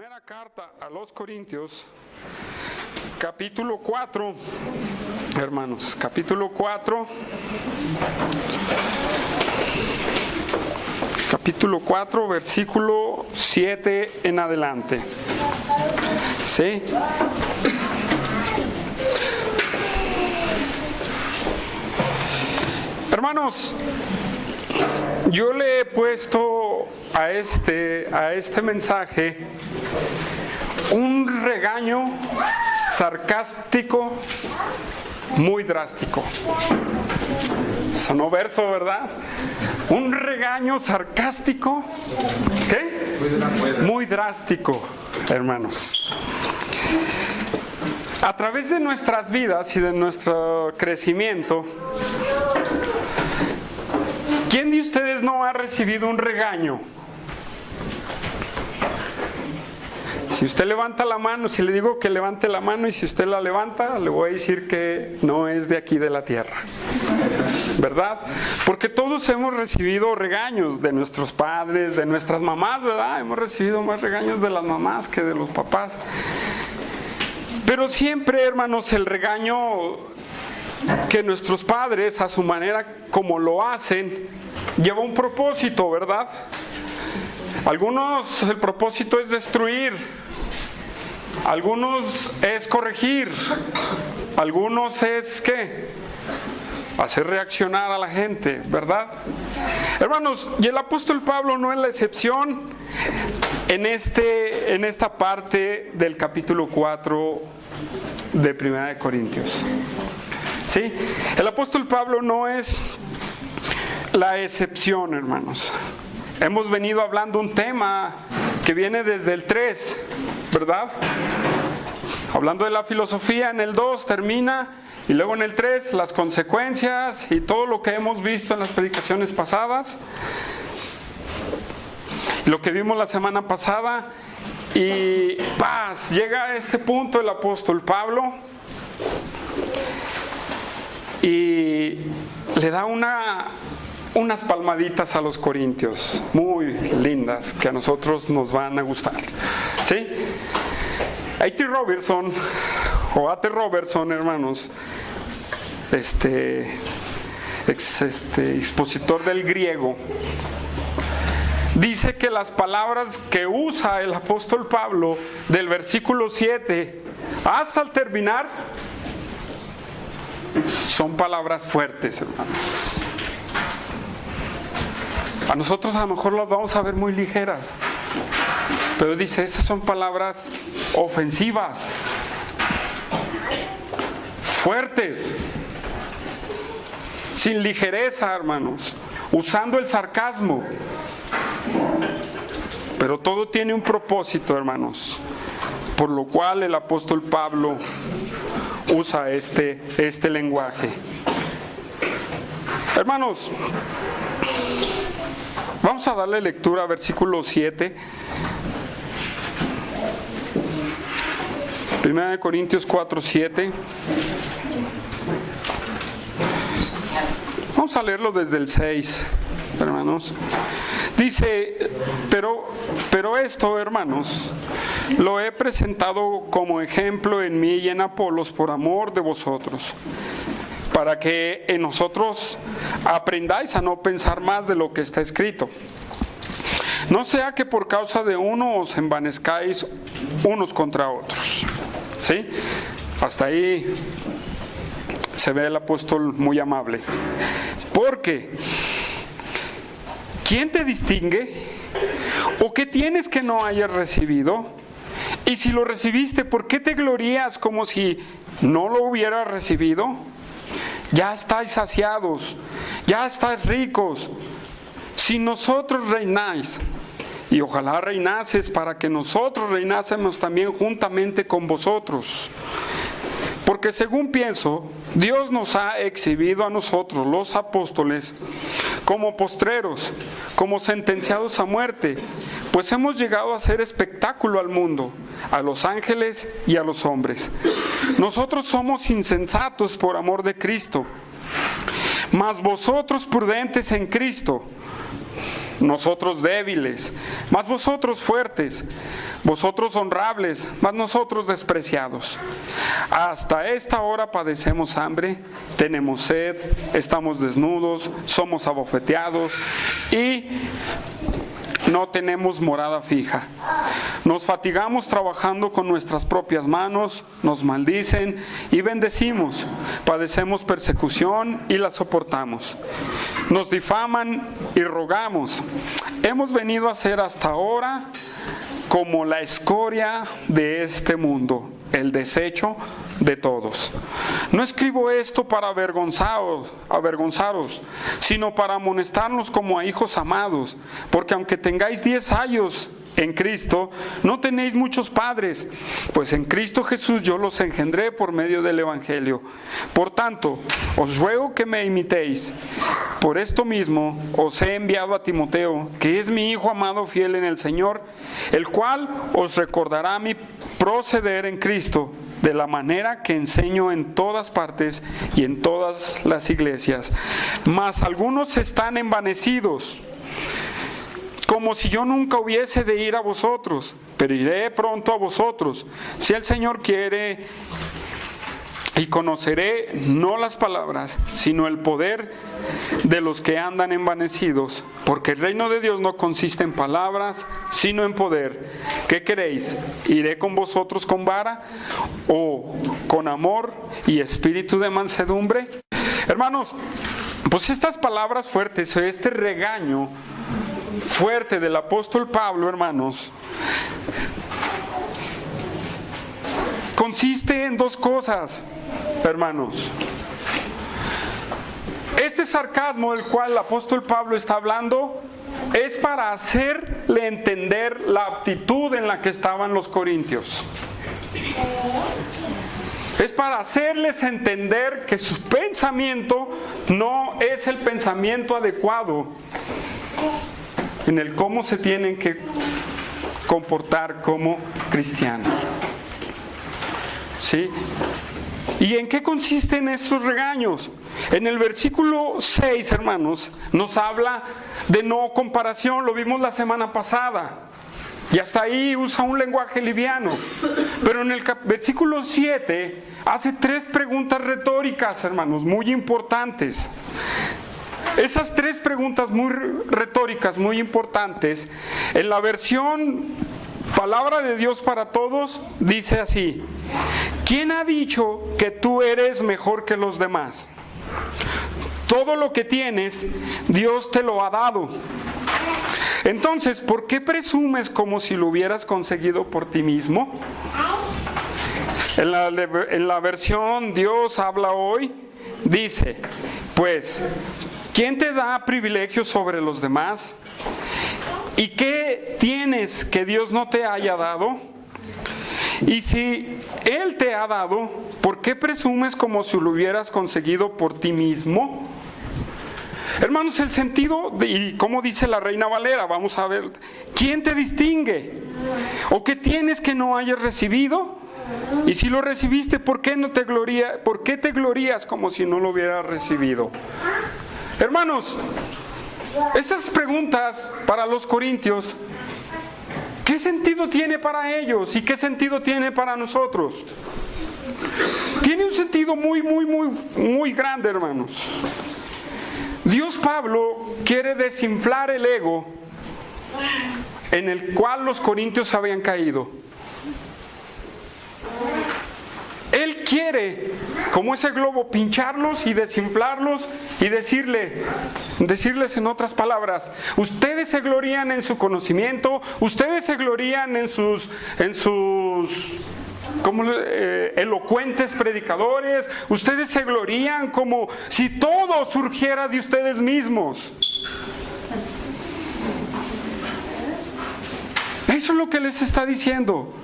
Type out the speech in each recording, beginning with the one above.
Primera carta a los Corintios, capítulo 4, hermanos, capítulo 4, versículo 7 en adelante. ¿Sí? Hermanos, yo le he puesto a este mensaje un regaño sarcástico muy drástico. Sonó verso, ¿verdad? Un regaño sarcástico, ¿qué? Muy drástico, hermanos. A través de nuestras vidas y de nuestro crecimiento, ¿quién de ustedes no ha recibido un regaño? Si usted levanta la mano, si le digo que levante la mano y si usted la levanta, le voy a decir que no es de aquí de la tierra, ¿verdad? Porque todos hemos recibido regaños de nuestros padres, de nuestras mamás, ¿verdad? Hemos recibido más regaños de las mamás que de los papás. Pero siempre, hermanos, el regaño que nuestros padres, a su manera como lo hacen, lleva un propósito, ¿verdad? Algunos, el propósito es destruir, algunos es corregir, algunos es, ¿qué? Hacer reaccionar a la gente, ¿verdad? Hermanos, y el apóstol Pablo no es la excepción en esta parte del capítulo 4 de Primera de Corintios. ¿Sí? El apóstol Pablo no es la excepción, hermanos. Hemos venido hablando un tema que viene desde el 3, ¿verdad? Hablando de la filosofía, en el 2 termina, y luego en el 3 las consecuencias y todo lo que hemos visto en las predicaciones pasadas, lo que vimos la semana pasada, y llega a este punto el apóstol Pablo y le da unas palmaditas a los corintios muy lindas que a nosotros nos van a gustar, ¿sí? A.T. Robertson, o A.T. Robertson, hermanos, expositor del griego, dice que las palabras que usa el apóstol Pablo del versículo 7 hasta el terminar son palabras fuertes, hermanos. A nosotros a lo mejor las vamos a ver muy ligeras, pero dice, esas son palabras ofensivas, fuertes, sin ligereza, hermanos, usando el sarcasmo. Pero todo tiene un propósito, hermanos, por lo cual el apóstol Pablo usa este lenguaje. Hermanos, vamos a darle lectura a versículo 7. Primera de Corintios 4, 7. Vamos a leerlo desde el 6, hermanos. Dice, pero esto, hermanos, lo he presentado como ejemplo en mí y en Apolos por amor de vosotros, para que en nosotros aprendáis a no pensar más de lo que está escrito. No sea que por causa de uno os envanezcáis unos contra otros. ¿Sí? Hasta ahí se ve el apóstol muy amable. Porque, ¿quién te distingue? ¿O qué tienes que no hayas recibido? Y si lo recibiste, ¿por qué te glorías como si no lo hubieras recibido? Ya estáis saciados, ya estáis ricos. Si nosotros reináis, y ojalá reinases para que nosotros reinásemos también juntamente con vosotros. Porque según pienso, Dios nos ha exhibido a nosotros, los apóstoles, como postreros, como sentenciados a muerte, pues hemos llegado a hacer espectáculo al mundo, a los ángeles y a los hombres. Nosotros somos insensatos por amor de Cristo, mas vosotros prudentes en Cristo. nosotros débiles, mas vosotros fuertes, vosotros honrables, mas nosotros despreciados. Hasta esta hora padecemos hambre, tenemos sed, estamos desnudos, somos abofeteados y no tenemos morada fija. Nos fatigamos trabajando con nuestras propias manos, nos maldicen y bendecimos. Padecemos persecución y la soportamos. Nos difaman y rogamos. Hemos venido a ser hasta ahora como la escoria de este mundo, el desecho de todos. No escribo esto para avergonzaros, sino para amonestarnos como a hijos amados, porque aunque tengáis 10 años en Cristo, no tenéis muchos padres, pues en Cristo Jesús yo los engendré por medio del Evangelio. Por tanto, os ruego que me imitéis. Por esto mismo os he enviado a Timoteo, que es mi hijo amado fiel en el Señor, el cual os recordará mi proceder en Cristo, de la manera que enseño en todas partes y en todas las iglesias. Mas algunos están envanecidos, como si yo nunca hubiese de ir a vosotros, pero iré pronto a vosotros, si el Señor quiere, y conoceré no las palabras, sino el poder de los que andan envanecidos, porque el reino de Dios no consiste en palabras, sino en poder. ¿Qué queréis? ¿Iré con vosotros con vara o con amor y espíritu de mansedumbre? Hermanos, pues estas palabras fuertes, este regaño fuerte del apóstol Pablo, hermanos, consiste en dos cosas, hermanos. Este sarcasmo del cual el apóstol Pablo está hablando es para hacerle entender la actitud en la que estaban los corintios. Es para hacerles entender que su pensamiento no es el pensamiento adecuado en el cómo se tienen que comportar como cristianos. ¿Sí? ¿Y en qué consisten estos regaños? En el versículo 6, hermanos, nos habla de no comparación, lo vimos la semana pasada. Y hasta ahí usa un lenguaje liviano. Pero en el versículo 7 hace 3 preguntas retóricas, hermanos, muy importantes. Esas 3 preguntas muy retóricas, muy importantes, en la versión Palabra de Dios para Todos, dice así: ¿quién ha dicho que tú eres mejor que los demás? Todo lo que tienes, Dios te lo ha dado. Entonces, ¿por qué presumes como si lo hubieras conseguido por ti mismo? En la versión Dios habla hoy, dice, pues, ¿quién te da privilegios sobre los demás? ¿Y qué tienes que Dios no te haya dado? Y si Él te ha dado, ¿por qué presumes como si lo hubieras conseguido por ti mismo? Hermanos, el sentido, y como dice la Reina Valera, vamos a ver, ¿quién te distingue? ¿O qué tienes que no hayas recibido? Y si lo recibiste, ¿por qué te glorías como si no lo hubieras recibido? Hermanos, estas preguntas para los corintios, ¿qué sentido tiene para ellos y qué sentido tiene para nosotros? Tiene un sentido muy grande, hermanos. Dios Pablo quiere desinflar el ego en el cual los corintios habían caído. Él quiere, como ese globo, pincharlos y desinflarlos y decirles en otras palabras, ustedes se glorían en su conocimiento, ustedes se glorían en sus elocuentes predicadores, ustedes se glorían como si todo surgiera de ustedes mismos. Eso es lo que les está diciendo.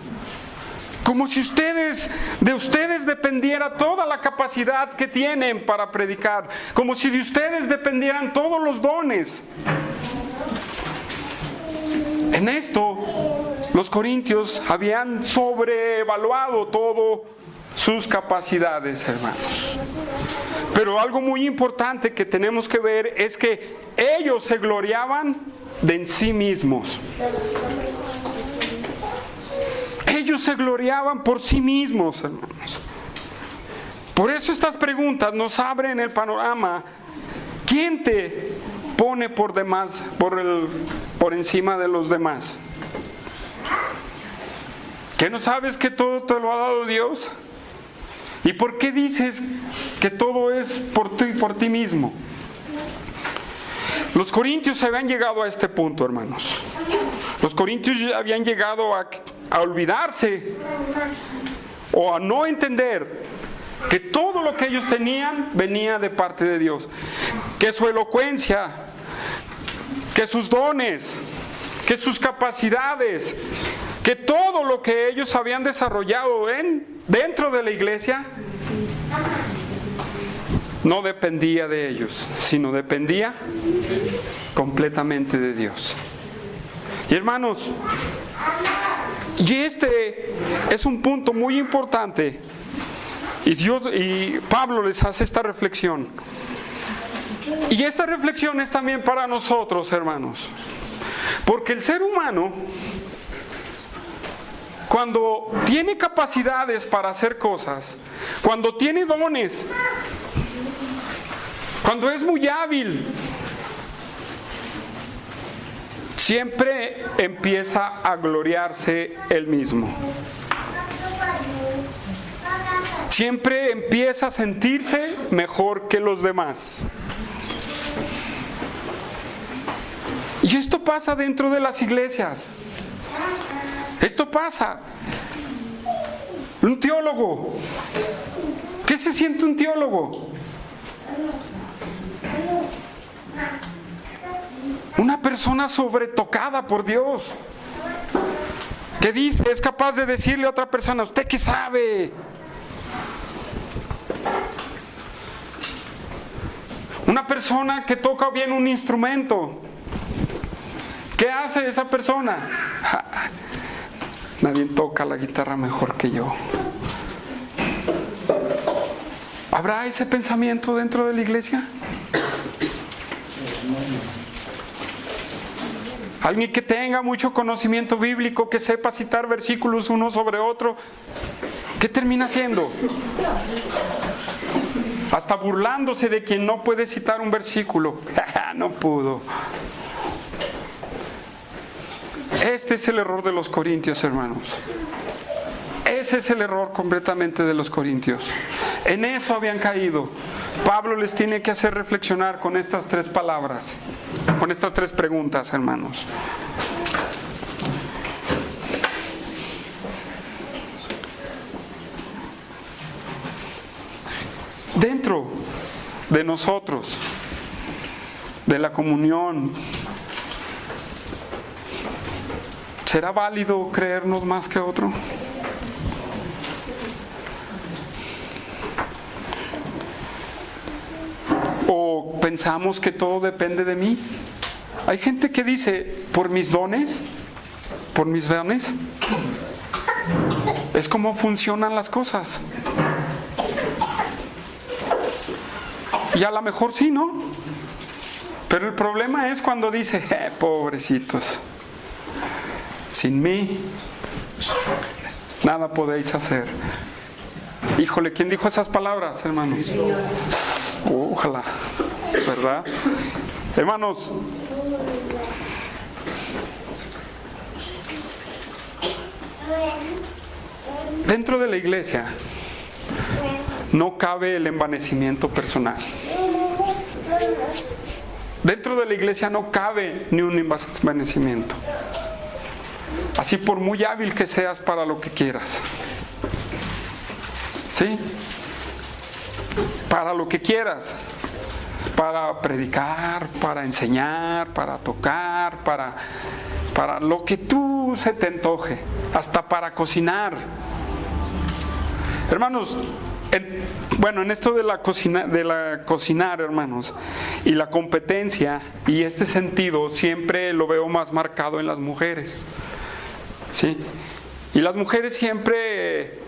Como si de ustedes dependiera toda la capacidad que tienen para predicar, como si de ustedes dependieran todos los dones. En esto, los corintios habían sobrevaluado todas sus capacidades, hermanos. Pero algo muy importante que tenemos que ver es que ellos se gloriaban de en sí mismos. Ellos se gloriaban por sí mismos, hermanos. Por eso estas preguntas nos abren el panorama. ¿Quién te pone por encima de los demás? ¿Qué no sabes que todo te lo ha dado Dios? ¿Y por qué dices que todo es por ti mismo? Los corintios habían llegado a este punto, hermanos. Los corintios habían llegado a olvidarse o a no entender que todo lo que ellos tenían venía de parte de Dios. Que su elocuencia, que sus dones, que sus capacidades, que todo lo que ellos habían desarrollado dentro de la iglesia no dependía de ellos, sino dependía completamente de Dios. Y hermanos, y este es un punto muy importante, y Pablo les hace esta reflexión. Y esta reflexión es también para nosotros, hermanos, porque el ser humano, cuando tiene capacidades para hacer cosas, cuando tiene dones, cuando es muy hábil, siempre empieza a gloriarse él mismo. Siempre empieza a sentirse mejor que los demás. Y esto pasa dentro de las iglesias. Esto pasa. Un teólogo. ¿Qué se siente un teólogo? Una persona sobretocada por Dios. ¿Qué dice? Es capaz de decirle a otra persona: ¿usted qué sabe? Una persona que toca bien un instrumento. ¿Qué hace esa persona? Nadie toca la guitarra mejor que yo. ¿Habrá ese pensamiento dentro de la iglesia? Alguien que tenga mucho conocimiento bíblico, que sepa citar versículos uno sobre otro, ¿qué termina haciendo? Hasta burlándose de quien no puede citar un versículo. No pudo. Este es el error de los corintios, hermanos. Ese es el error completamente de los corintios. En eso habían caído. Pablo les tiene que hacer reflexionar con estas tres palabras, con estas tres preguntas, hermanos. Dentro de nosotros, de la comunión, ¿será válido creernos más que otro? ¿O pensamos que todo depende de mí? Hay gente que dice: por mis dones, es como funcionan las cosas. Y a lo mejor sí, ¿no? Pero el problema es cuando dice: pobrecitos, sin mí nada podéis hacer. Híjole, ¿quién dijo esas palabras, hermanos? Ojalá, ¿verdad? Hermanos, dentro de la iglesia no cabe el envanecimiento personal. Dentro de la iglesia no cabe ni un envanecimiento. Así por muy hábil que seas para lo que quieras. ¿Sí? Para lo que quieras. Para predicar, para enseñar, para tocar, para lo que tú se te antoje. Hasta para cocinar. Hermanos, en esto de la cocinar, hermanos, y la competencia y este sentido siempre lo veo más marcado en las mujeres, ¿sí? Y las mujeres siempre,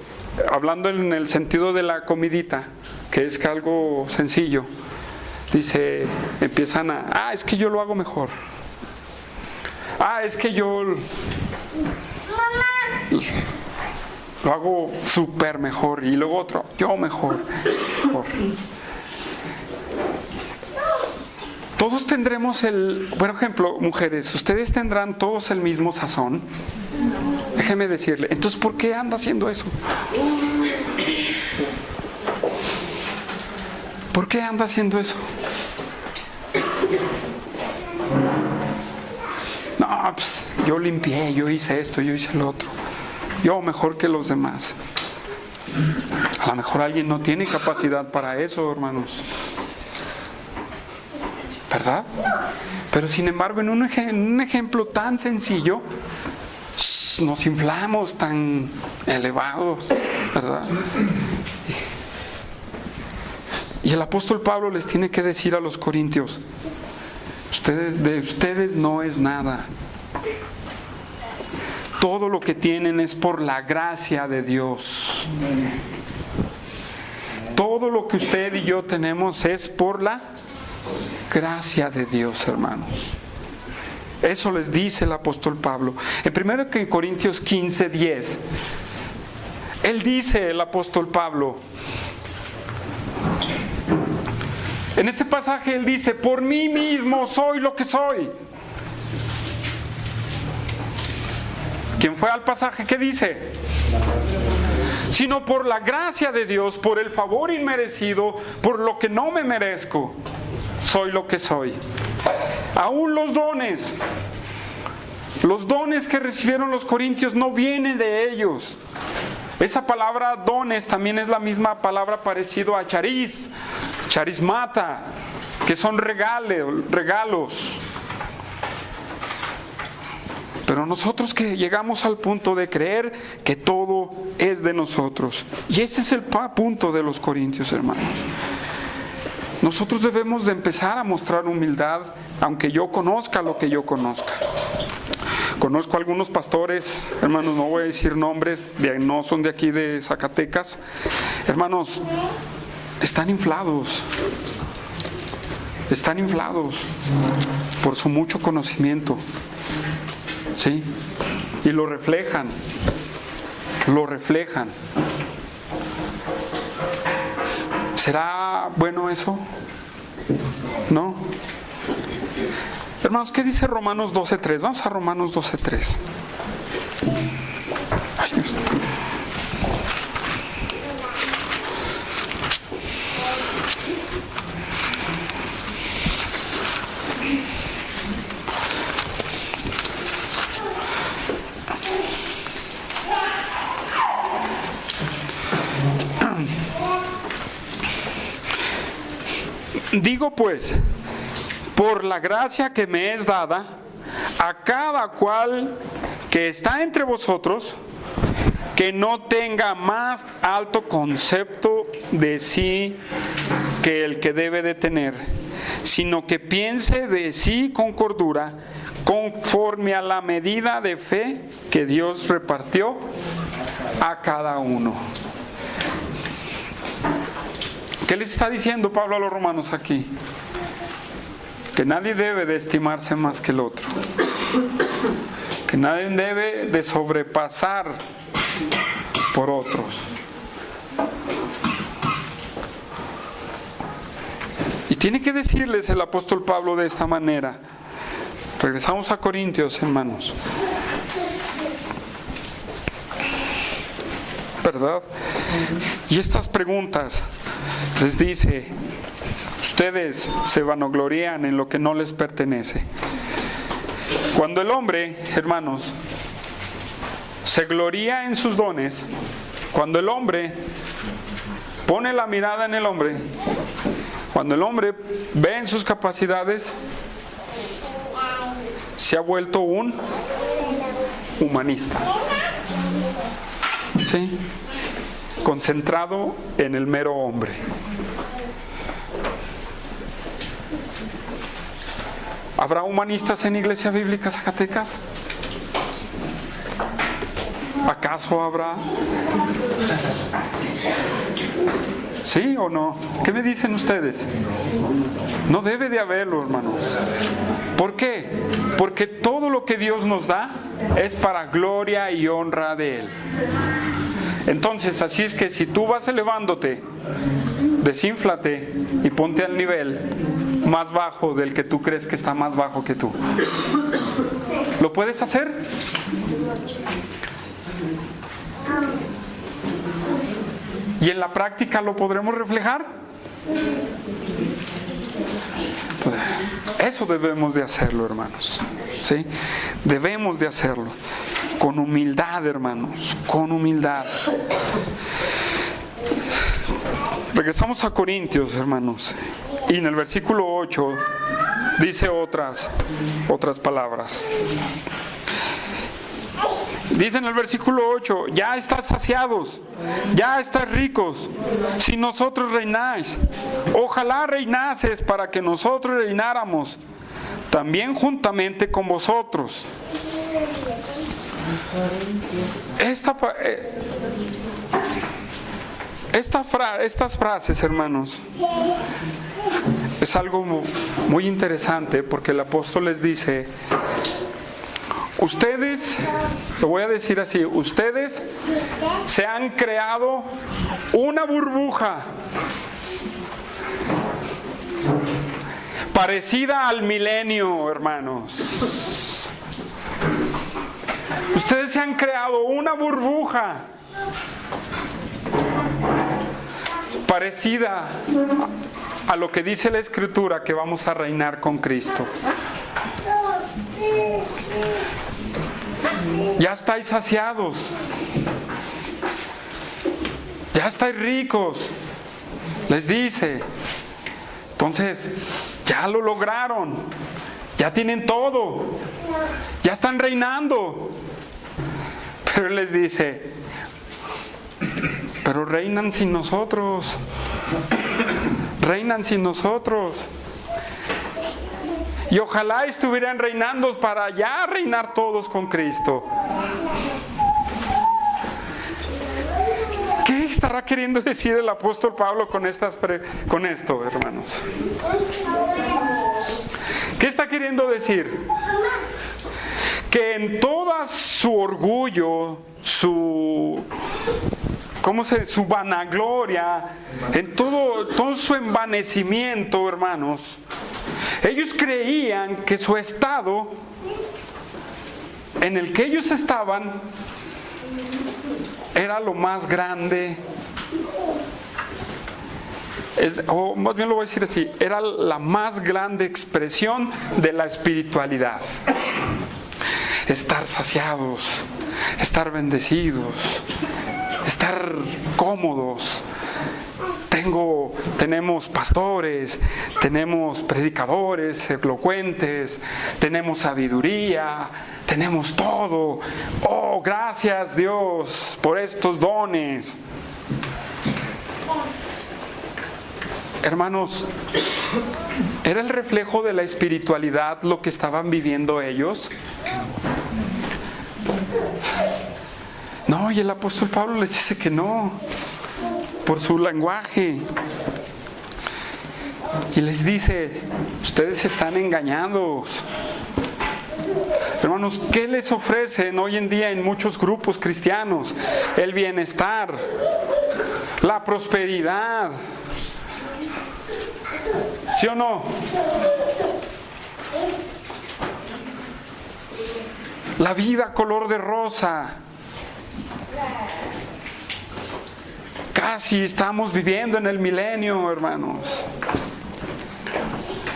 hablando en el sentido de la comidita, que es algo sencillo, empiezan es que yo lo hago mejor. Es que yo lo hago súper mejor, y luego otro, yo mejor. Todos tendremos por ejemplo, mujeres, ustedes tendrán todos el mismo sazón. Déjeme decirle, entonces ¿por qué anda haciendo eso? ¿Por qué anda haciendo eso? No, pues yo limpié, yo hice esto, yo hice lo otro. Yo mejor que los demás. A lo mejor alguien no tiene capacidad para eso, hermanos. ¿Verdad? Pero sin embargo, en un ejemplo tan sencillo, nos inflamos tan elevados, ¿verdad? Y el apóstol Pablo les tiene que decir a los corintios: de ustedes no es nada. Todo lo que tienen es por la gracia de Dios. Todo lo que usted y yo tenemos es por la gracia de Dios, hermanos. Eso les dice el apóstol Pablo. En 1 Corintios 15:10, él dice, el apóstol Pablo, en este pasaje él dice: por mí mismo soy lo que soy. ¿Quién fue al pasaje? ¿Qué dice? Sino por la gracia de Dios, por el favor inmerecido, por lo que no me merezco, soy lo que soy. Aún los dones que recibieron los corintios no vienen de ellos. Esa palabra dones también es la misma palabra parecido a charismata, que son regalos. Pero nosotros que llegamos al punto de creer que todo es de nosotros. Y ese es el punto de los corintios, hermanos. Nosotros debemos de empezar a mostrar humildad, aunque yo conozca lo que yo conozca. Conozco a algunos pastores, hermanos, no voy a decir nombres, no son de aquí de Zacatecas. Hermanos, están inflados por su mucho conocimiento. ¿Sí? Y lo reflejan. ¿Será bueno eso? ¿No? Hermanos, ¿qué dice Romanos 12:3? Vamos a Romanos 12:3. Ay, Dios. Digo pues, por la gracia que me es dada, a cada cual que está entre vosotros, que no tenga más alto concepto de sí que el que debe de tener, sino que piense de sí con cordura, conforme a la medida de fe que Dios repartió a cada uno. ¿Qué les está diciendo Pablo a los romanos aquí? Que nadie debe de estimarse más que el otro. Que nadie debe de sobrepasar por otros. Y tiene que decirles el apóstol Pablo de esta manera. Regresamos a Corintios, hermanos. ¿Verdad? Y estas preguntas les dice: ustedes se vanaglorían en lo que no les pertenece. Cuando el hombre, hermanos, se gloría en sus dones, cuando el hombre pone la mirada en el hombre, cuando el hombre ve en sus capacidades, se ha vuelto un humanista. ¿Sí? Concentrado en el mero hombre. ¿Habrá humanistas en Iglesia Bíblica Zacatecas? ¿Acaso habrá? ¿Sí o no? ¿Qué me dicen ustedes? No debe de haberlo, hermanos. ¿Por qué? Porque todo lo que Dios nos da es para gloria y honra de Él. Entonces, así es que si tú vas elevándote, desínflate y ponte al nivel más bajo del que tú crees que está más bajo que tú. ¿Lo puedes hacer? ¿Y en la práctica lo podremos reflejar? Eso debemos de hacerlo, hermanos. ¿Sí? Debemos de hacerlo. Con humildad, hermanos. Con humildad. Regresamos a Corintios, hermanos. Y en el versículo 8 dice otras palabras. Dice en el versículo 8, ya estás saciados, ya estás ricos, si nosotros reináis. Ojalá reinases para que nosotros reináramos también juntamente con vosotros. Estas frases, hermanos, es algo muy interesante porque el apóstol les dice: ustedes, lo voy a decir así, ustedes se han creado una burbuja parecida al milenio, hermanos. Ustedes se han creado una burbuja parecida a lo que dice la Escritura, que vamos a reinar con Cristo. Ya estáis saciados, ya estáis ricos, les dice. Entonces, ya lo lograron, ya tienen todo, ya están reinando. Pero Él les dice: pero reinan sin nosotros, reinan sin nosotros. Y ojalá estuvieran reinando para ya reinar todos con Cristo. ¿Qué estará queriendo decir el apóstol Pablo con esto, hermanos? ¿Qué está queriendo decir? Que en toda su orgullo, su vanagloria, en todo su envanecimiento, hermanos, ellos creían que su estado en el que ellos estaban era lo más grande, o más bien lo voy a decir así, era la más grande expresión de la espiritualidad. Estar saciados, estar bendecidos, estar cómodos. Tenemos pastores, tenemos predicadores elocuentes, tenemos sabiduría, tenemos todo. Oh, gracias Dios por estos dones. Hermanos, ¿era el reflejo de la espiritualidad lo que estaban viviendo ellos? No, y el apóstol Pablo les dice que no, por su lenguaje. Y les dice: ustedes están engañados. Hermanos, ¿qué les ofrecen hoy en día en muchos grupos cristianos? El bienestar, la prosperidad. ¿Sí o no? La vida color de rosa. Casi estamos viviendo en el milenio, hermanos.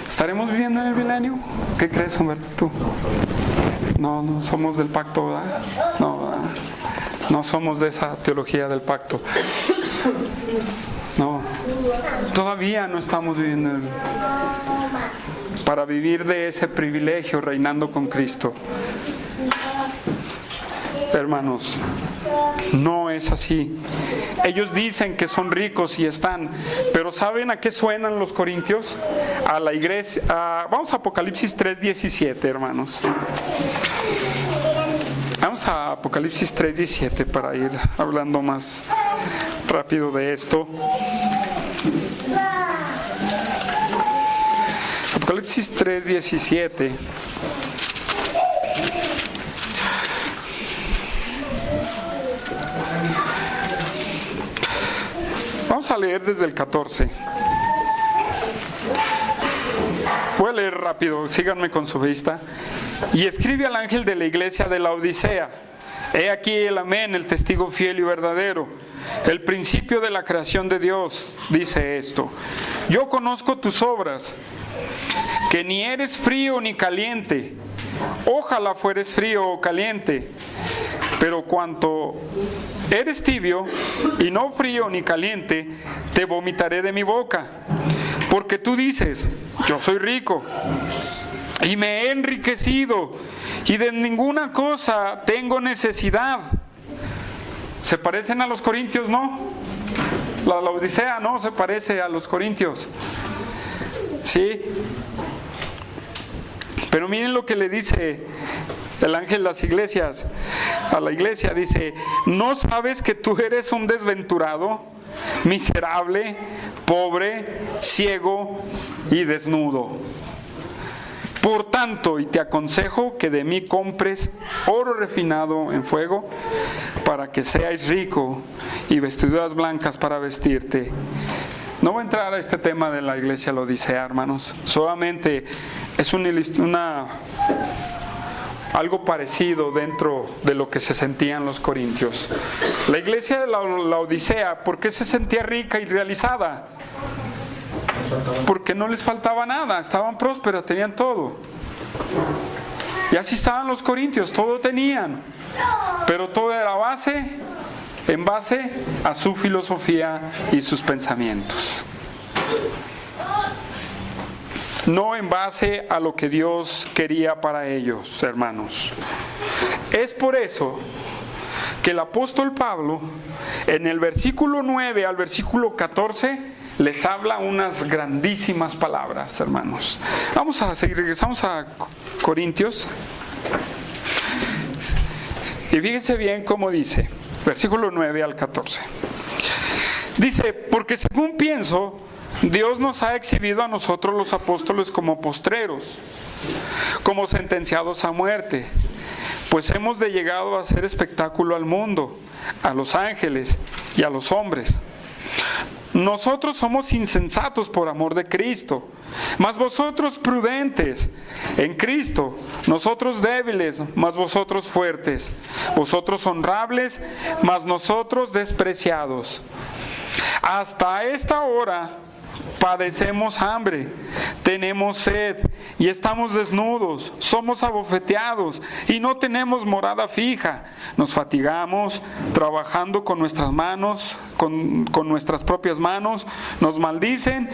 ¿Estaremos viviendo en el milenio? ¿Qué crees, Humberto, tú? No somos del pacto, ¿verdad? No somos de esa teología del pacto. No, todavía no estamos viviendo para vivir de ese privilegio reinando con Cristo. Hermanos, no es así. Ellos dicen que son ricos y están, pero ¿saben a qué suenan los corintios? A la iglesia. Vamos a Apocalipsis 3:17, hermanos. Vamos a Apocalipsis 3:17 para ir hablando más rápido de esto. Apocalipsis 3:17. Vamos a leer desde el 14. Voy a leer rápido, síganme con su vista. Y escribe al ángel de la iglesia de la Odisea: he aquí el amén, el testigo fiel y verdadero, el principio de la creación de Dios, dice esto: yo conozco tus obras, que ni eres frío ni caliente. Ojalá fueres frío o caliente. Pero cuanto eres tibio y no frío ni caliente, te vomitaré de mi boca. Porque tú dices: yo soy rico y me he enriquecido y de ninguna cosa tengo necesidad. Se parecen a los corintios, ¿no? La Odisea no se parece a los corintios, ¿sí? Pero miren lo que le dice el ángel de las iglesias a la iglesia. Dice: ¿no sabes que tú eres un desventurado, miserable, pobre, ciego y desnudo? Por tanto, y te aconsejo que de mí compres oro refinado en fuego, para que seas rico, y vestiduras blancas para vestirte. No voy a entrar a este tema de la iglesia de la Odisea, hermanos. Solamente es algo parecido dentro de lo que se sentían los corintios. La iglesia de la Odisea, ¿por qué se sentía rica y realizada? Porque no les faltaba nada, estaban prósperos, tenían todo. Y así estaban los corintios, todo tenían, pero todo era en base a su filosofía y sus pensamientos, no en base a lo que Dios quería para ellos, hermanos. Es por eso que el apóstol Pablo, en el versículo 9 al versículo 14, les habla unas grandísimas palabras, hermanos. Vamos a seguir, regresamos a Corintios. Y fíjense bien cómo dice, versículo 9 al 14. Dice: porque según pienso, Dios nos ha exhibido a nosotros los apóstoles como postreros, como sentenciados a muerte, pues hemos de llegado a hacer espectáculo al mundo, a los ángeles y a los hombres. Nosotros somos insensatos por amor de Cristo, mas vosotros prudentes en Cristo, nosotros débiles, mas vosotros fuertes, vosotros honrables, mas nosotros despreciados. Hasta esta hora padecemos hambre, tenemos sed y estamos desnudos, somos abofeteados y no tenemos morada fija, nos fatigamos trabajando con nuestras manos, con nuestras propias manos, nos maldicen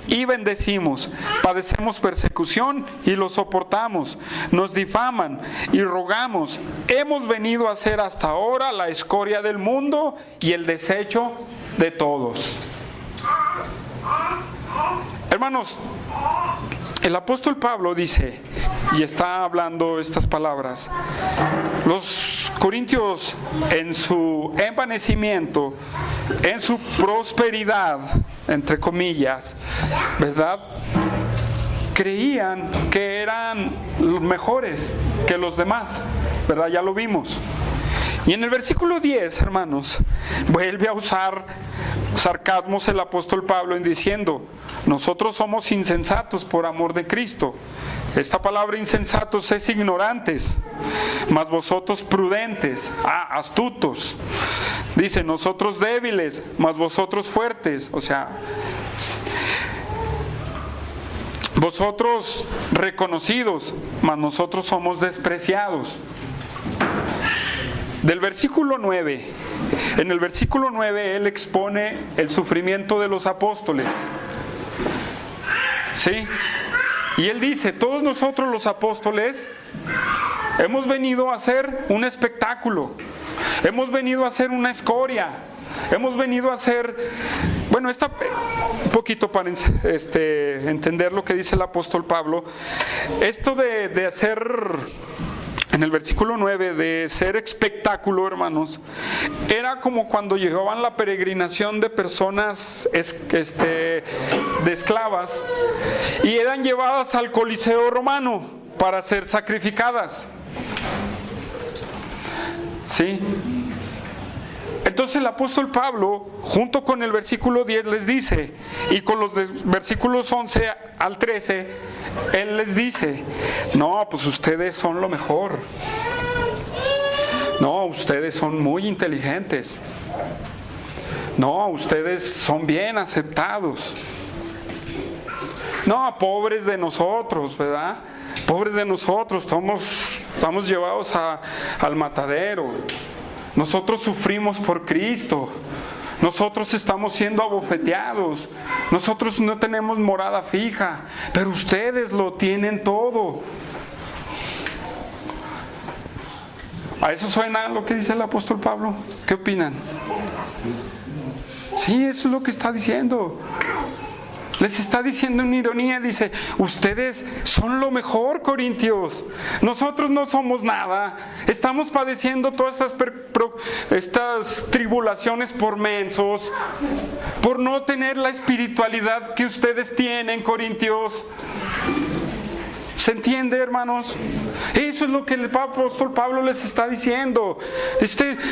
y bendecimos, padecemos persecución y lo soportamos, nos difaman y rogamos, hemos venido a ser hasta ahora la escoria del mundo y el desecho de todos. Hermanos, el apóstol Pablo dice, y está hablando estas palabras: los corintios, en su envanecimiento, en su prosperidad, entre comillas, ¿verdad?, creían que eran mejores que los demás, ¿verdad? Ya lo vimos. Y en el versículo 10, hermanos, vuelve a usar sarcasmos el apóstol Pablo en diciendo: nosotros somos insensatos por amor de Cristo. Esta palabra insensatos es ignorantes, mas vosotros prudentes, astutos. Dice: nosotros débiles, mas vosotros fuertes. O sea, vosotros reconocidos, mas nosotros somos despreciados. Del versículo 9, en el versículo 9 él expone el sufrimiento de los apóstoles, ¿sí? Y él dice: todos nosotros los apóstoles hemos venido a hacer un espectáculo, hemos venido a hacer una escoria, hemos venido a hacer, bueno, un poquito para entender lo que dice el apóstol Pablo, esto de hacer en el versículo 9, de ser espectáculo, hermanos, era como cuando llevaban la peregrinación de personas de esclavas y eran llevadas al Coliseo romano para ser sacrificadas. ¿Sí? Entonces el apóstol Pablo, junto con el versículo 10 les dice, y con los versículos 11 al 13, él les dice, no, pues ustedes son lo mejor. No, ustedes son muy inteligentes. No, ustedes son bien aceptados. No, pobres de nosotros, ¿verdad? Pobres de nosotros, estamos llevados al matadero. Nosotros sufrimos por Cristo. Nosotros estamos siendo abofeteados. Nosotros no tenemos morada fija, pero ustedes lo tienen todo. ¿A eso suena lo que dice el apóstol Pablo? ¿Qué opinan? Sí, eso es lo que está diciendo. Les está diciendo en ironía, dice, ustedes son lo mejor, corintios. Nosotros no somos nada. Estamos padeciendo todas estas tribulaciones por mensos, por no tener la espiritualidad que ustedes tienen, corintios. ¿Se entiende, hermanos? Eso es lo que el apóstol Pablo les está diciendo.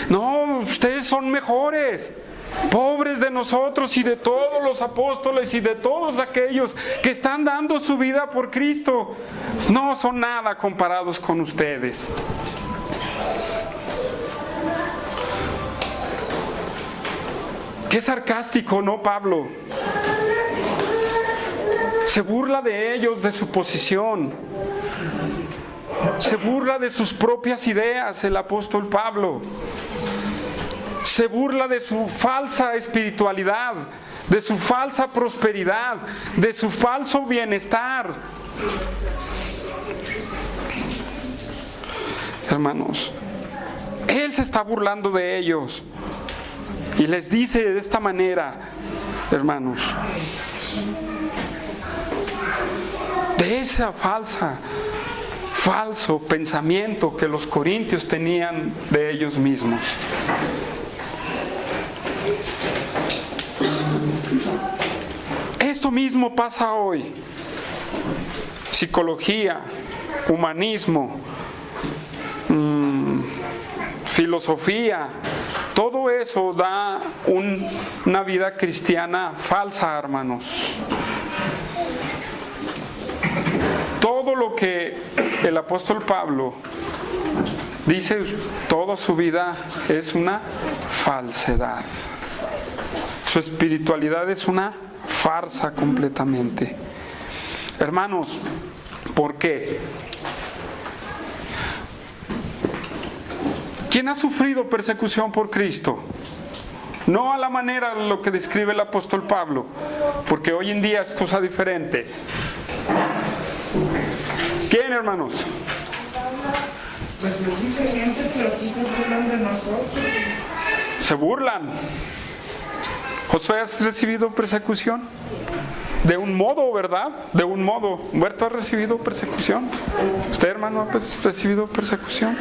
No, ustedes son mejores. Pobres de nosotros y de todos los apóstoles y de todos aquellos que están dando su vida por Cristo. No son nada comparados con ustedes. Qué sarcástico, ¿no, Pablo? Se burla de ellos, de su posición. Se burla de sus propias ideas el apóstol Pablo. Se burla de su falsa espiritualidad, de su falsa prosperidad, de su falso bienestar. Hermanos, él se está burlando de ellos y les dice de esta manera, hermanos, de esa falso pensamiento que los corintios tenían de ellos mismos. Esto mismo pasa hoy. Psicología, humanismo, filosofía, todo eso da una vida cristiana falsa, hermanos. Todo lo que el apóstol Pablo dice, toda su vida es una falsedad. Su espiritualidad es una farsa completamente. Hermanos, ¿por qué? ¿Quién ha sufrido persecución por Cristo? No a la manera de lo que describe el apóstol Pablo, porque hoy en día es cosa diferente. ¿Quién, hermanos? Pues los diferentes, pero aquí se burlan de nosotros. Se burlan. Josué, ¿has recibido persecución? De un modo, ¿verdad? De un modo. ¿Huerto ha recibido persecución? ¿Usted, hermano, ha recibido persecución?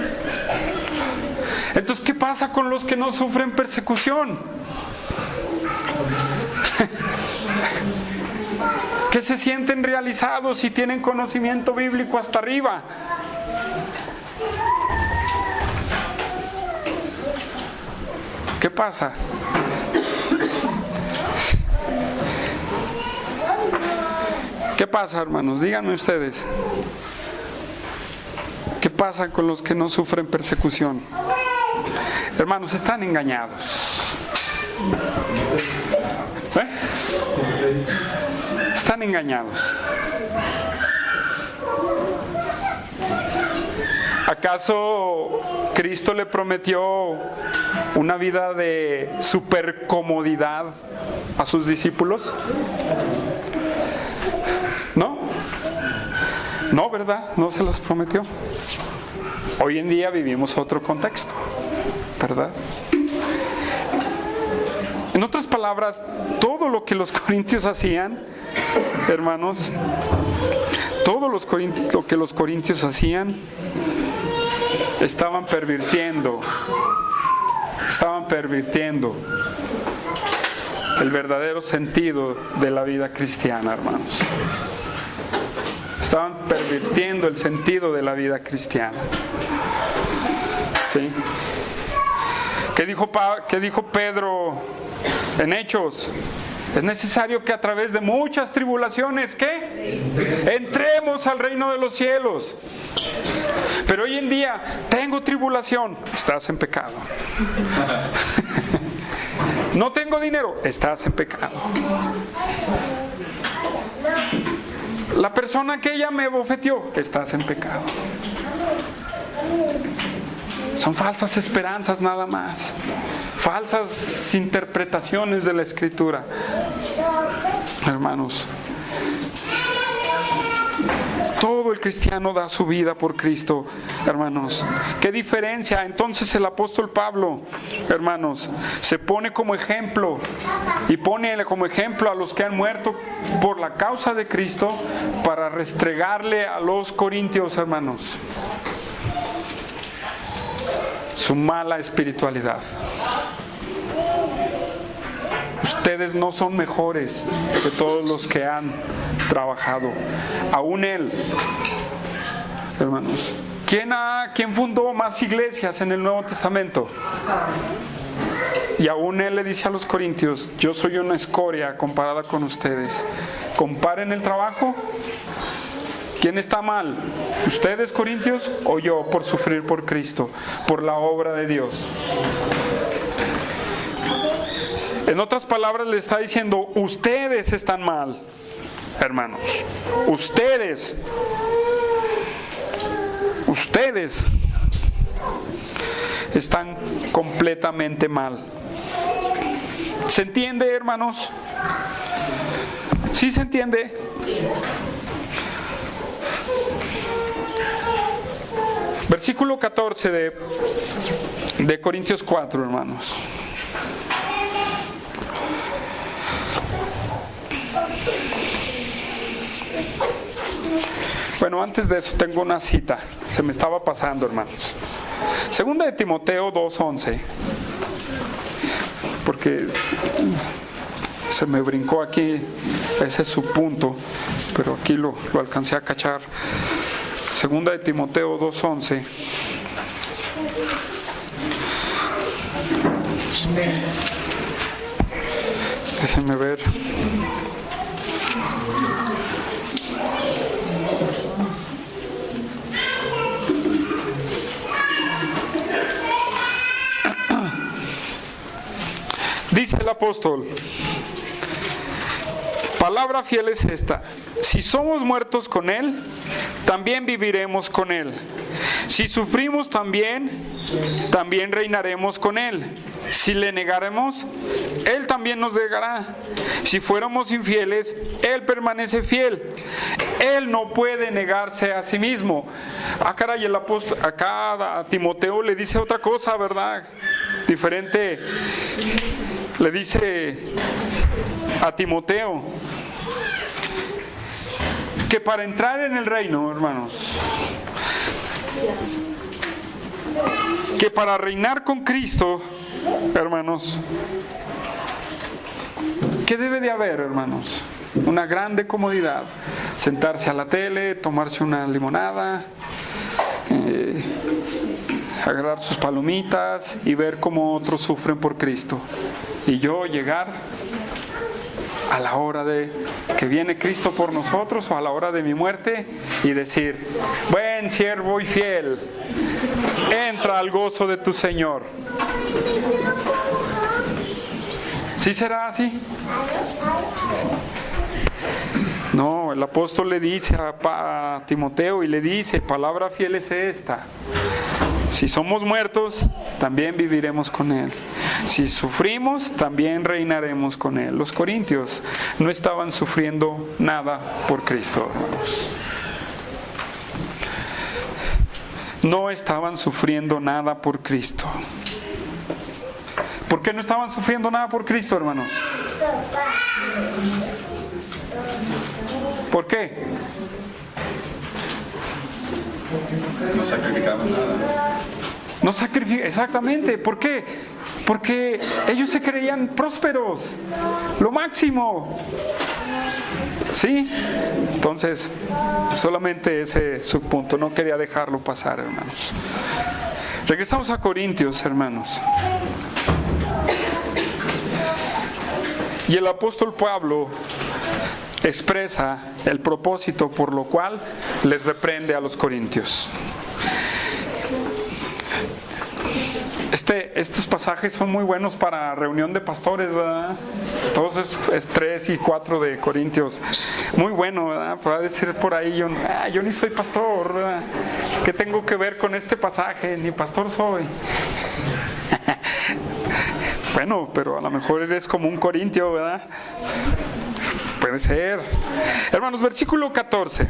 Entonces, ¿qué pasa con los que no sufren persecución? Que se sienten realizados y tienen conocimiento bíblico hasta arriba. ¿Qué pasa? ¿Qué pasa, hermanos? Díganme ustedes. ¿Qué pasa con los que no sufren persecución? Hermanos, están engañados. Están engañados. ¿Acaso Cristo le prometió una vida de supercomodidad a sus discípulos? ¿No? No, ¿verdad? No se los prometió. Hoy en día vivimos otro contexto, ¿verdad? En otras palabras, todo lo que los corintios hacían, hermanos, todo lo que los corintios hacían estaban pervirtiendo el verdadero sentido de la vida cristiana, hermanos. Estaban pervirtiendo el sentido de la vida cristiana. ¿Sí? ¿Qué dijo Pedro en Hechos? Es necesario que a través de muchas tribulaciones, ¿qué? Entremos al reino de los cielos. Pero hoy en día, tengo tribulación, estás en pecado. No tengo dinero, estás en pecado. La persona que ella me bofeteó, estás en pecado. Son falsas esperanzas nada más. Falsas interpretaciones de la Escritura. Hermanos, todo el cristiano da su vida por Cristo, hermanos. ¿Qué diferencia? Entonces el apóstol Pablo, hermanos, se pone como ejemplo y pone como ejemplo a los que han muerto por la causa de Cristo para restregarle a los corintios, hermanos, su mala espiritualidad. Ustedes no son mejores que todos los que han trabajado. Aún él, hermanos. ¿Quién fundó más iglesias en el Nuevo Testamento? Y aún él le dice a los corintios: yo soy una escoria comparada con ustedes. Comparen el trabajo. ¿Quién está mal? ¿Ustedes, corintios, o yo por sufrir por Cristo, por la obra de Dios? En otras palabras le está diciendo: ustedes están mal, hermanos. Ustedes están completamente mal. ¿Se entiende, hermanos? ¿Sí se entiende? Versículo 14 de Corintios 4, hermanos. Bueno, antes de eso tengo una cita. Se me estaba pasando, hermanos. Segunda de Timoteo 2:11. Porque se me brincó aquí. Ese es su punto. Pero aquí lo alcancé a cachar. Segunda de Timoteo 2:11. Déjenme ver. Dice el apóstol: palabra fiel es esta: si somos muertos con Él, también viviremos con Él. Si sufrimos también reinaremos con Él. Si le negaremos, Él también nos negará. Si fuéramos infieles, Él permanece fiel. Él no puede negarse a sí mismo. Caray, el apóstol, acá a Timoteo le dice otra cosa, ¿verdad? Diferente. Le dice a Timoteo que para entrar en el reino, hermanos, que para reinar con Cristo, hermanos, ¿qué debe de haber, hermanos? Una grande comodidad. Sentarse a la tele, tomarse una limonada, agarrar sus palomitas y ver cómo otros sufren por Cristo. Y yo llegar a la hora de que viene Cristo por nosotros, o a la hora de mi muerte, y decir: buen siervo y fiel, entra al gozo de tu Señor. ¿Sí será así? No, el apóstol le dice a Timoteo, y le dice: palabra fiel es esta: si somos muertos, también viviremos con Él. Si sufrimos, también reinaremos con Él. Los corintios no estaban sufriendo nada por Cristo, hermanos. No estaban sufriendo nada por Cristo. ¿Por qué no estaban sufriendo nada por Cristo, hermanos? ¿Por qué? No sacrificaban nada. No exactamente. ¿Por qué? Porque ellos se creían prósperos, lo máximo. ¿Sí? Entonces, solamente ese subpunto, no quería dejarlo pasar, hermanos. Regresamos a Corintios, hermanos. Y el apóstol Pablo expresa el propósito por lo cual les reprende a los corintios. Estos pasajes son muy buenos para reunión de pastores, ¿verdad? Todos es 3 y 4 de Corintios. Muy bueno, ¿verdad? Puede ser por ahí, yo ni soy pastor, ¿verdad? ¿Qué tengo que ver con este pasaje? Ni pastor soy. Bueno, pero a lo mejor eres como un corintio, ¿verdad? Puede ser. Hermanos, versículo 14.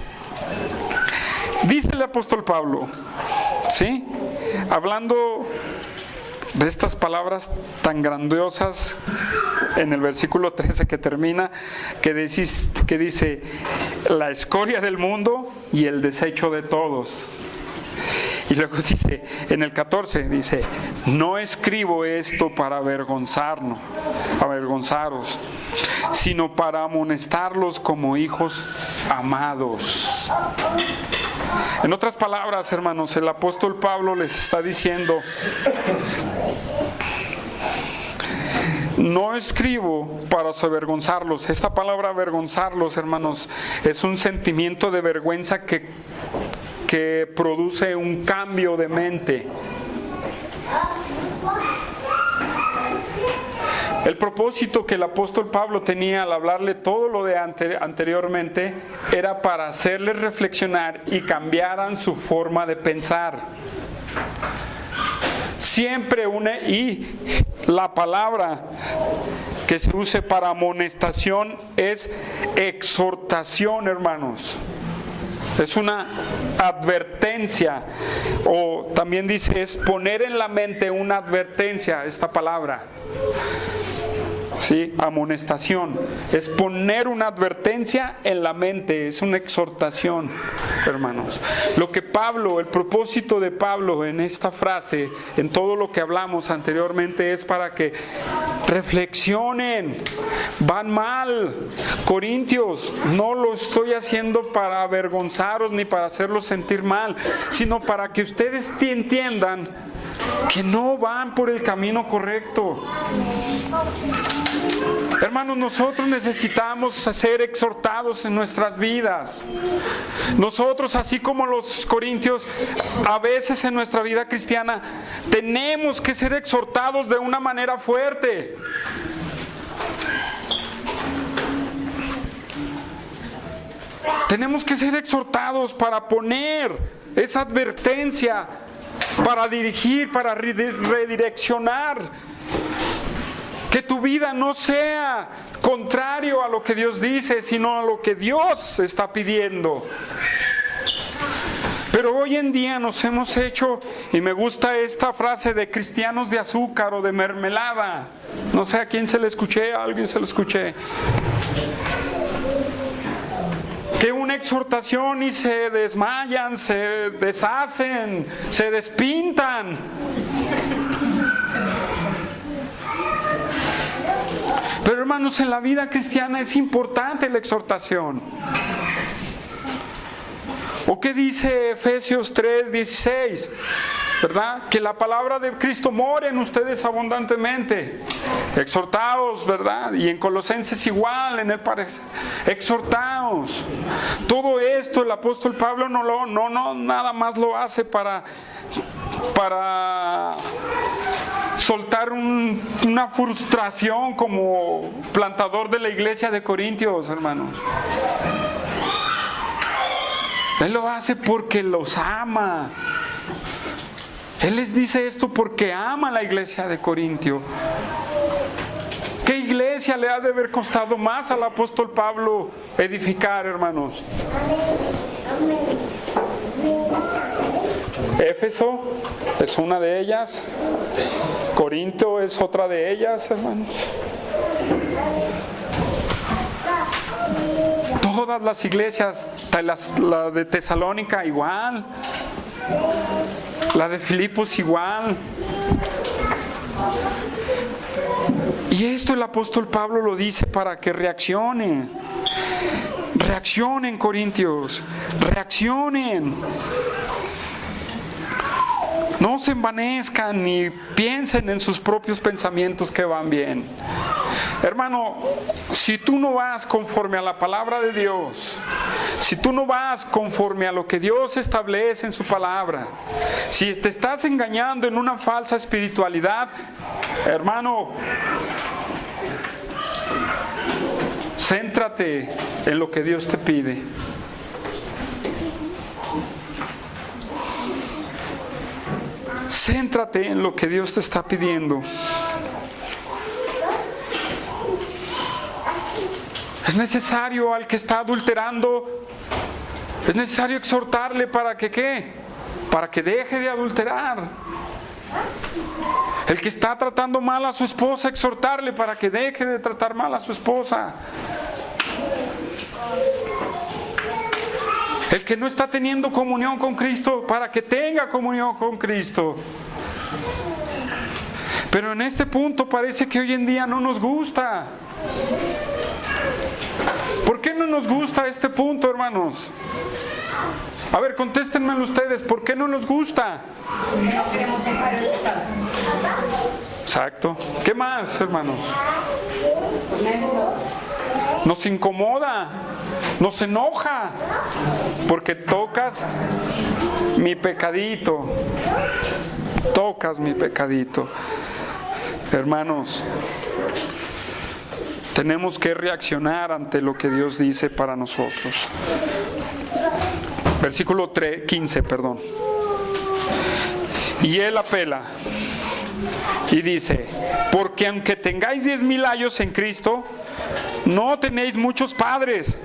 Dice el apóstol Pablo, ¿sí? Hablando de estas palabras tan grandiosas en el versículo 13 que termina, que dice la escoria del mundo y el desecho de todos. Y luego dice, en el 14, dice, no escribo esto para avergonzaros, sino para amonestarlos como hijos amados. En otras palabras, hermanos, el apóstol Pablo les está diciendo, no escribo para avergonzarlos. Esta palabra avergonzarlos, hermanos, es un sentimiento de vergüenza que produce un cambio de mente. El propósito que el apóstol Pablo tenía al hablarle todo lo de anteriormente era para hacerles reflexionar y cambiaran su forma de pensar. Siempre y la palabra que se use para amonestación es exhortación, hermanos. Es una advertencia, o también dice es poner en la mente una advertencia, esta palabra. ¿Sí? Amonestación es poner una advertencia en la mente, es una exhortación, hermanos. Lo que Pablo, el propósito de Pablo en esta frase, en todo lo que hablamos anteriormente, es para que reflexionen. Van mal, Corintios, no lo estoy haciendo para avergonzaros ni para hacerlos sentir mal, sino para que ustedes entiendan que no van por el camino correcto. Hermanos, nosotros necesitamos ser exhortados en nuestras vidas. Nosotros, así como los corintios, a veces en nuestra vida cristiana tenemos que ser exhortados de una manera fuerte. Tenemos que ser exhortados para poner esa advertencia, para dirigir, para redireccionar. Que tu vida no sea contrario a lo que Dios dice, sino a lo que Dios está pidiendo. Pero hoy en día nos hemos hecho, y me gusta esta frase de cristianos de azúcar o de mermelada. No sé a quién se le escuché, a alguien se lo escuché. Que una exhortación y se desmayan, se deshacen, se despintan. Pero hermanos, en la vida cristiana es importante la exhortación. ¿O qué dice Efesios 3:16? ¿Verdad? Que la palabra de Cristo more en ustedes abundantemente. Exhortaos, ¿verdad? Y en Colosenses igual, en el parecer. Exhortaos. Todo esto el apóstol Pablo no nada más lo hace para soltar una frustración como plantador de la iglesia de Corintios, hermanos. Él lo hace porque los ama. Él les dice esto porque ama a la iglesia de Corintio. ¿Qué iglesia le ha de haber costado más al apóstol Pablo edificar, hermanos? Éfeso es una de ellas. Corinto es otra de ellas, hermanos. todas las iglesias, la de Tesalónica igual, la de Filipos igual. Y esto el apóstol Pablo lo dice para que reaccionen. Reaccionen, Corintios, reaccionen. No se envanezcan ni piensen en sus propios pensamientos que van bien. Hermano, si tú no vas conforme a la palabra de Dios, si tú no vas conforme a lo que Dios establece en su palabra, si te estás engañando en una falsa espiritualidad, hermano, céntrate en lo que Dios te pide. Céntrate en lo que Dios te está pidiendo. Es necesario al que está adulterando, es necesario exhortarle para que ¿qué? Para que deje de adulterar. El que está tratando mal a su esposa, exhortarle para que deje de tratar mal a su esposa. El que no está teniendo comunión con Cristo, para que tenga comunión con Cristo. Pero en este punto parece que hoy en día no nos gusta. ¿Por qué no nos gusta este punto, hermanos? A ver, contéstenmelo ustedes, ¿por qué no nos gusta? No queremos dejar el pecado. Exacto. ¿Qué más, hermanos? Nos incomoda, nos enoja, porque tocas mi pecadito. Tocas mi pecadito. Hermanos, tenemos que reaccionar ante lo que Dios dice para nosotros. Versículo 15, perdón. Y él apela y dice: porque aunque tengáis 10,000 años en Cristo, no tenéis muchos padres,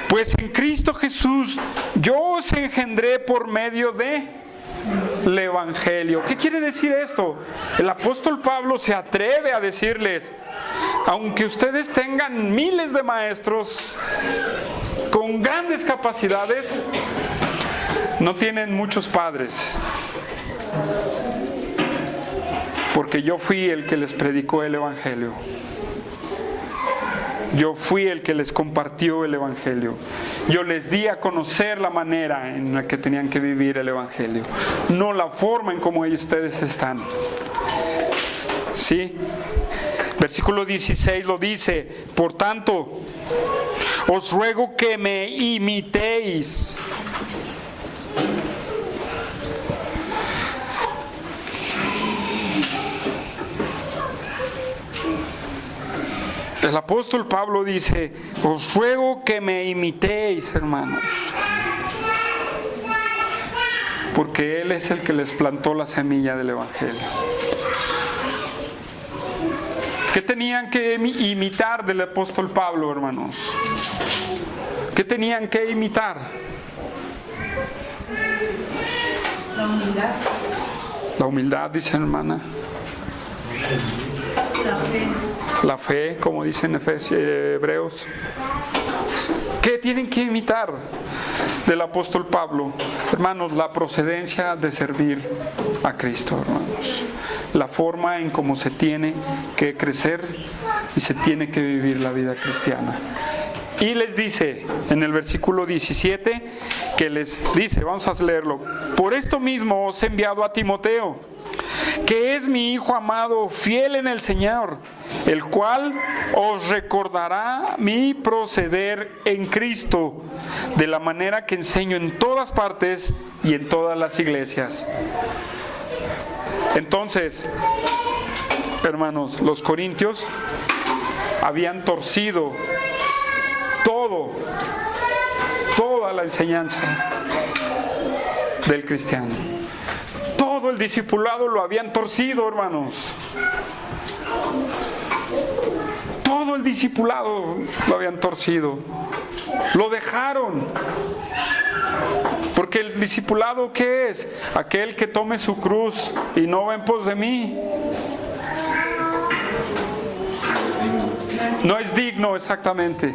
pues en Cristo Jesús yo os engendré por medio de el Evangelio. ¿Qué quiere decir esto? El apóstol Pablo se atreve a decirles: aunque ustedes tengan miles de maestros con grandes capacidades, no tienen muchos padres, porque yo fui el que les predicó el Evangelio. Yo fui el que les compartió el Evangelio. Yo les di a conocer la manera en la que tenían que vivir el Evangelio, no la forma en cómo ustedes están. ¿Sí? Versículo 16 lo dice: por tanto, os ruego que me imitéis. El apóstol Pablo dice: os ruego que me imitéis, hermanos, porque Él es el que les plantó la semilla del Evangelio. ¿Qué tenían que imitar del apóstol Pablo, hermanos? ¿Qué tenían que imitar? La humildad. La humildad, dice hermana. La fe. La fe, como dicen Hebreos. ¿Qué tienen que imitar del apóstol Pablo? Hermanos, la procedencia de servir a Cristo, hermanos. La forma en cómo se tiene que crecer y se tiene que vivir la vida cristiana. Y les dice en el versículo 17, que les dice, vamos a leerlo: por esto mismo os he enviado a Timoteo, que es mi hijo amado, fiel en el Señor, el cual os recordará mi proceder en Cristo, de la manera que enseño en todas partes y en todas las iglesias. Entonces, hermanos, los corintios habían torcido toda la enseñanza del cristiano. Todo el discipulado lo habían torcido, hermanos. Todo el discipulado lo habían torcido. Lo dejaron. Porque el discipulado, ¿qué es? Aquel que tome su cruz y no va en pos de mí. No es digno, exactamente.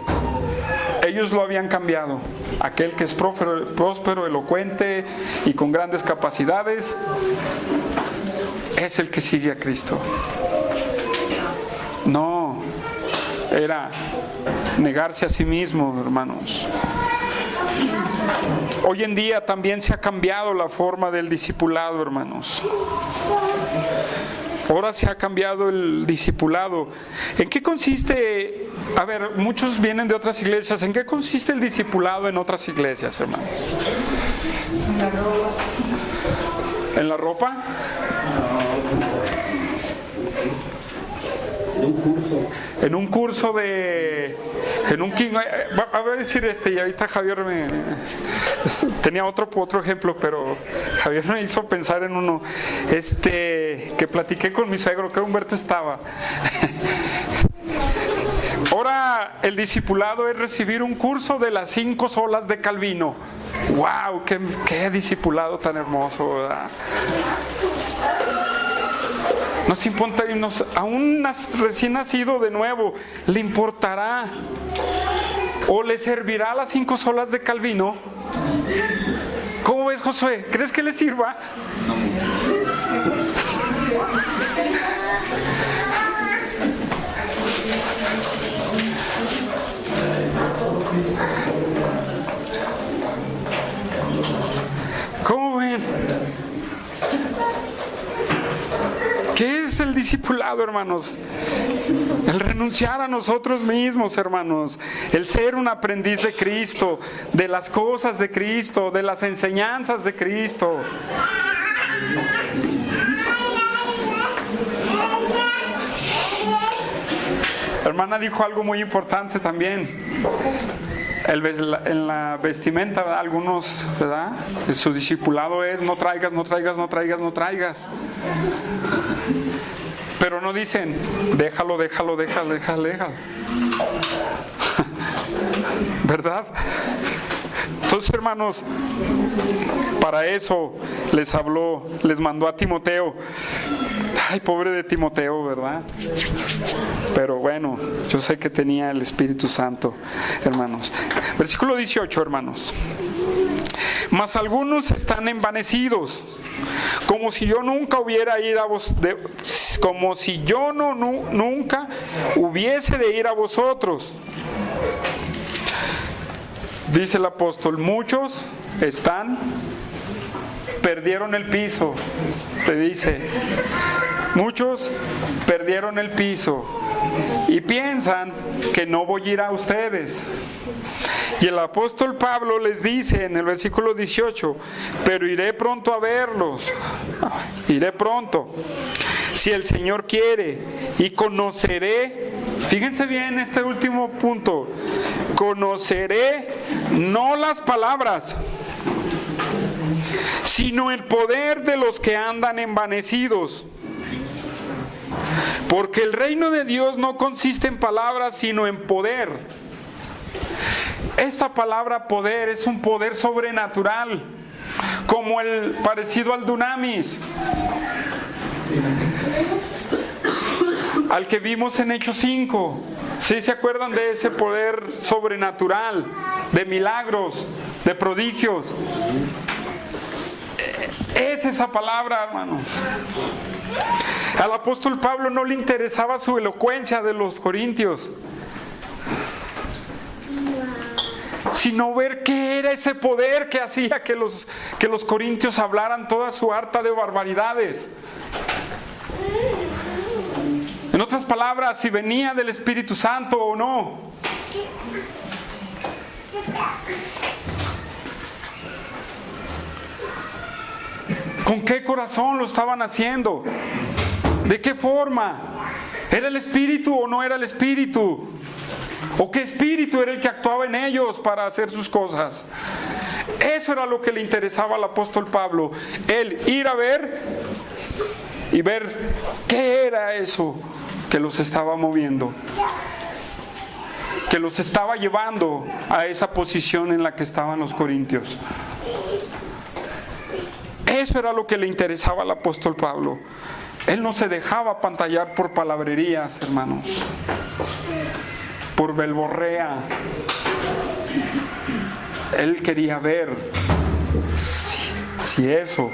Ellos lo habían cambiado. Aquel que es próspero, elocuente y con grandes capacidades es el que sigue a Cristo. No, era negarse a sí mismo, hermanos. Hoy en día también se ha cambiado la forma del discipulado, hermanos. Ahora se ha cambiado el discipulado. ¿En qué consiste? A ver, muchos vienen de otras iglesias. ¿En qué consiste el discipulado en otras iglesias, hermanos? En la ropa. ¿En la ropa? En un curso de... a ver decir y ahorita Javier tenía otro ejemplo, pero Javier me hizo pensar en uno que platiqué con mi suegro, que Humberto estaba. Ahora el discipulado es recibir un curso de las 5 solas de Calvino. ¡Wow! ¡Qué discipulado tan hermoso! ¿Verdad? Nos importa, a un recién nacido de nuevo, ¿le importará o le servirá las 5 solas de Calvino? ¿Cómo ves, Josué? ¿Crees que le sirva? No mucho. ¿Cómo ven? ¿Qué es el discipulado, hermanos? El renunciar a nosotros mismos, hermanos. El ser un aprendiz de Cristo, de las cosas de Cristo, de las enseñanzas de Cristo. La hermana dijo algo muy importante también. En la vestimenta, ¿verdad? Algunos, ¿verdad? Su discipulado es no traigas. Pero no dicen, déjalo. ¿Verdad? Entonces, hermanos, para eso les mandó a Timoteo. Ay, pobre de Timoteo, ¿verdad? Pero bueno, yo sé que tenía el Espíritu Santo, hermanos. Versículo 18, hermanos. Mas algunos están envanecidos, como si yo nunca hubiera ido a como si yo nunca hubiese de ir a vosotros. Dice el apóstol, muchos perdieron el piso. Le dice, muchos perdieron el piso y piensan que no voy a ir a ustedes. Y el apóstol Pablo les dice en el versículo 18, pero iré pronto a verlos, iré pronto, si el Señor quiere, y conoceré, fíjense bien este último punto, conoceré no las palabras, sino el poder de los que andan envanecidos. Porque el reino de Dios no consiste en palabras, sino en poder. Esta palabra poder es un poder sobrenatural, como el parecido al dunamis, al que vimos en Hechos 5. ¿Sí se acuerdan de ese poder sobrenatural, de milagros, de prodigios? Es esa palabra, hermanos. Al apóstol Pablo no le interesaba su elocuencia de los corintios, sino ver qué era ese poder que hacía que los corintios hablaran toda su harta de barbaridades. En otras palabras, si venía del Espíritu Santo o no. ¿Con qué corazón lo estaban haciendo? ¿De qué forma? ¿Era el Espíritu o no era el Espíritu? ¿O qué espíritu era el que actuaba en ellos para hacer sus cosas? Eso era lo que le interesaba al apóstol Pablo. Él ir a ver y ver qué era eso que los estaba moviendo, que los estaba llevando a esa posición en la que estaban los corintios. Eso era lo que le interesaba al apóstol Pablo. Él no se dejaba apantallar por palabrerías, hermanos. por verborrea. Él quería ver si eso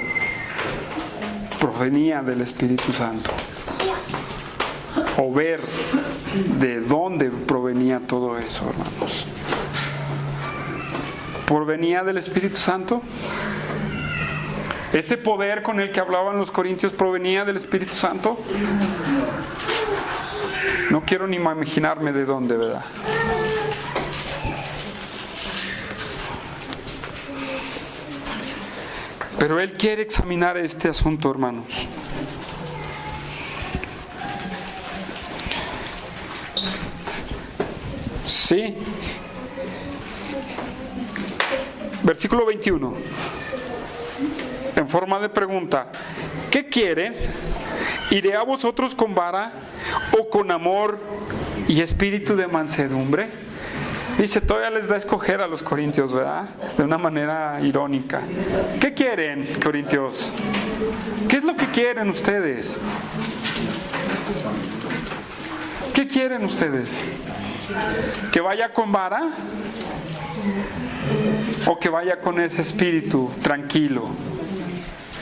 provenía del Espíritu Santo, o ver de dónde provenía todo eso, hermanos. ¿Provenía del Espíritu Santo? ¿Ese poder con el que hablaban los corintios provenía del Espíritu Santo? No quiero ni imaginarme de dónde, ¿verdad? Pero él quiere examinar este asunto, hermanos. Sí. Versículo 21. En forma de pregunta: ¿qué quieren? ¿Iré a vosotros con vara o con amor y espíritu de mansedumbre? Dice, todavía les da a escoger a los corintios, ¿verdad? De una manera irónica. ¿Qué quieren, corintios? ¿Qué es lo que quieren ustedes? ¿Qué quieren ustedes? ¿Que vaya con vara? ¿O que vaya con ese espíritu tranquilo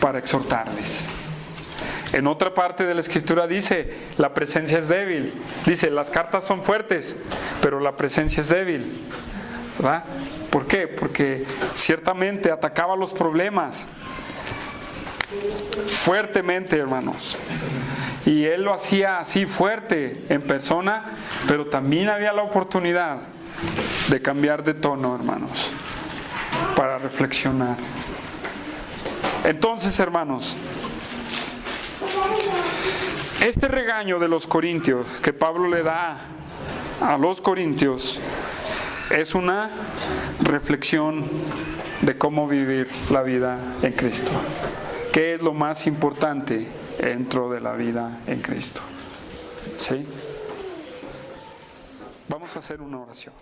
para exhortarles? En otra parte de la Escritura dice, la presencia es débil. Dice, las cartas son fuertes, pero la presencia es débil, ¿verdad? ¿Por qué? Porque ciertamente atacaba los problemas fuertemente, hermanos. Y él lo hacía así fuerte en persona, pero también había la oportunidad de cambiar de tono, hermanos, para reflexionar. Entonces, hermanos, este regaño de los corintios que Pablo le da a los corintios es una reflexión de cómo vivir la vida en Cristo. ¿Qué es lo más importante dentro de la vida en Cristo? ¿Sí? Vamos a hacer una oración.